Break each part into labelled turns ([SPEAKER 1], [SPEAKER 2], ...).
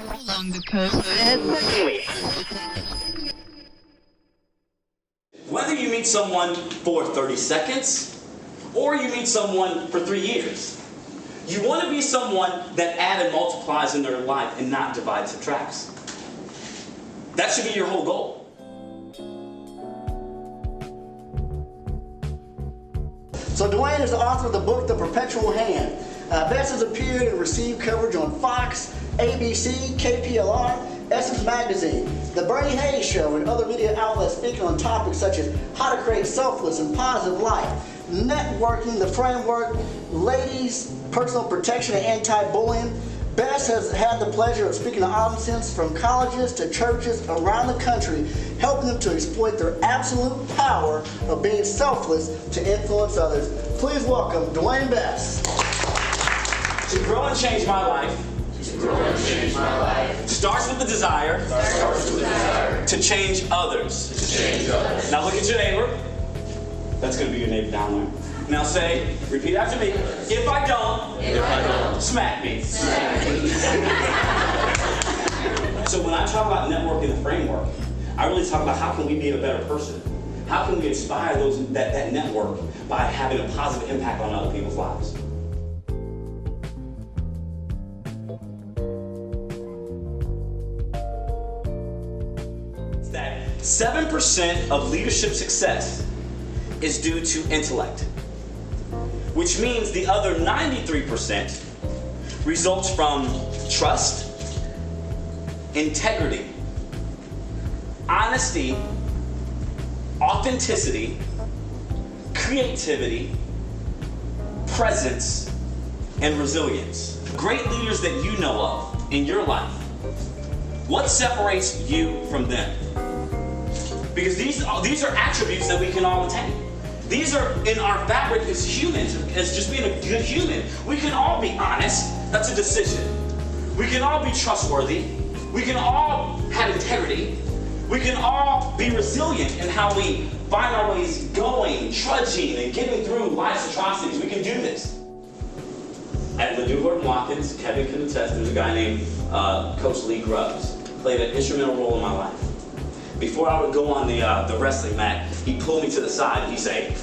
[SPEAKER 1] Along the coast.
[SPEAKER 2] Whether you meet someone for 30 seconds or you meet someone for 3 years, you want to be someone that adds and multiplies in their life and not divides and subtracts. That should be your whole goal.
[SPEAKER 3] So Dwayne is the author of the book, The Perpetual Hand. Bess has appeared and received coverage on Fox, ABC, KPLR, Essence Magazine, The Bernie Hayes Show, and other media outlets speaking on topics such as how to create selfless and positive life, networking, the framework, ladies, personal protection, and anti-bullying. Bess has had the pleasure of speaking to audiences from colleges to churches around the country, helping them to exploit their absolute power of being selfless to influence others. Please welcome Dwayne Bess.
[SPEAKER 2] To grow and change my life starts with the desire to change others. Now look at your neighbor. That's going to be your neighbor down there. Now say, repeat after me. If I don't, smack me. So when I talk about networking the framework, I really talk about how can we be a better person? How can we inspire that network by having a positive impact on other people's lives? That 7% of leadership success is due to intellect, which means the other 93% results from trust, integrity, honesty, authenticity, creativity, presence, and resilience. Great leaders that you know of in your life, what separates you from them? Because these are attributes that we can all attain. These are in our fabric as humans, as just being a good human. We can all be honest. That's a decision. We can all be trustworthy. We can all have integrity. We can all be resilient in how we find our ways going, trudging, and getting through life's atrocities. We can do this. At Ladue Horton Watkins, Kevin can attest, there's a guy named Coach Lee Grubbs. Played an instrumental role in my life. Before I would go on the wrestling mat, he'd pull me to the side and he'd say,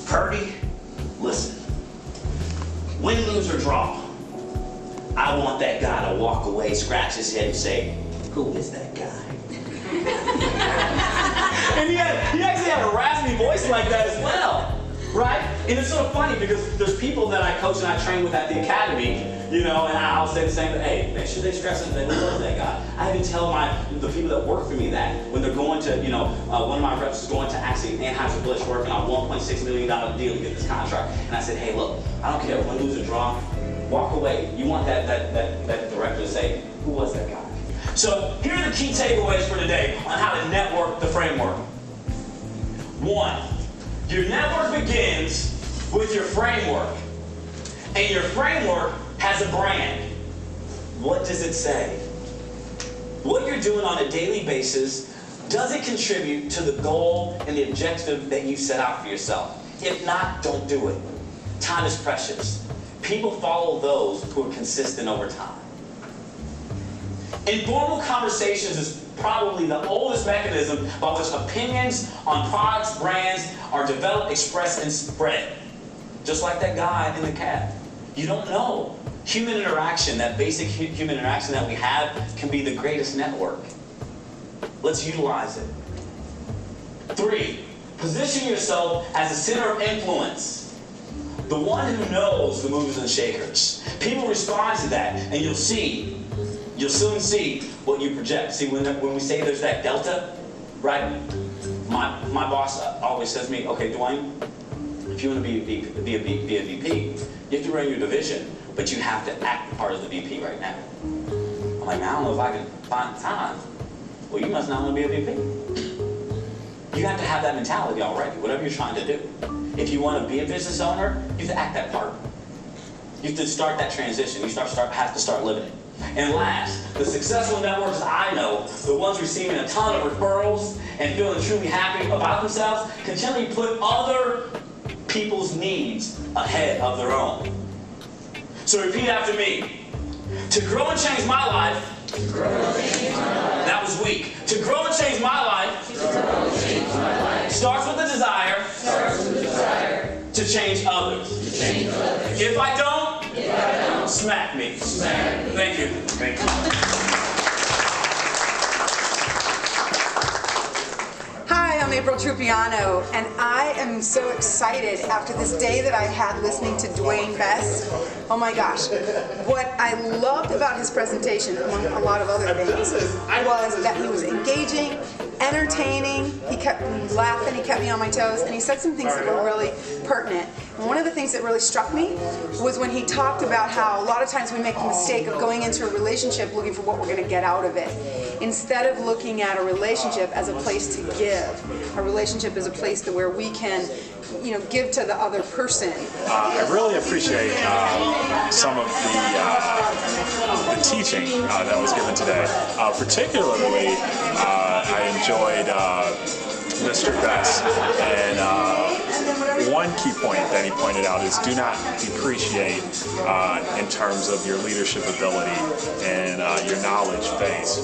[SPEAKER 2] Purdy, listen, win, lose, or draw, I want that guy to walk away, scratch his head and say, who is that guy? And he actually had a raspy voice like that as well, right? And it's sort of funny because there's people that I coach and I train with at the academy, you know, and I'll say the same thing, hey, make sure they stress it, they love that guy. I even tell the people that work for me that when they're going to, you know, one of my reps is going to actually Anheuser-Busch working on a $1.6 million deal to get this contract. And I said, hey, look, I don't care, win, lose, or draw, walk away. You want that director to say, who was that guy? So here are the key takeaways for today on how to network the framework. 1, your network begins with your framework. And your framework has a brand. What does it say? What you're doing on a daily basis, does it contribute to the goal and the objective that you set out for yourself? If not, don't do it. Time is precious. People follow those who are consistent over time. Informal conversations is probably the oldest mechanism by which opinions on products, brands are developed, expressed, and spread. Just like that guy in the cab. You don't know. Human interaction, that basic human interaction that we have, can be the greatest network. Let's utilize it. 3, position yourself as a center of influence. The one who knows the movers and shakers. People respond to that, and you'll soon see what you project. See, when we say there's that delta, right? My boss always says to me, okay, Dwayne, if you want to be a VP, you have to run your division, but you have to act part of the VP right now. I'm like, I don't know if I can find time. Well, you must not want to be a VP. You have to have that mentality already, whatever you're trying to do. If you want to be a business owner, you have to act that part. You have to start that transition. You have to start living it. And last, the successful networks I know, the ones receiving a ton of referrals and feeling truly happy about themselves, continually put other people's needs ahead of their own. So repeat after me. To grow and change my life That was weak. To grow and change my life starts with the desire to change others. If I don't, smack me. Thank you. Thank you.
[SPEAKER 1] Hi, I'm April Trupiano, and I am so excited after this day that I've had listening to Dwayne Bess. Oh my gosh. What I loved about his presentation, among a lot of other things, was that he was engaging, entertaining, he kept me laughing, he kept me on my toes, and he said some things that were really pertinent. And one of the things that really struck me was when he talked about how a lot of times we make the mistake of going into a relationship looking for what we're going to get out of it, instead of looking at a relationship as a place to give. A relationship is a place where we can, give to the other person.
[SPEAKER 4] I really appreciate some of the teaching that was given today. Particularly, I enjoyed Mr. Bess, and one key point that he pointed out is do not depreciate in terms of your leadership ability and your knowledge base.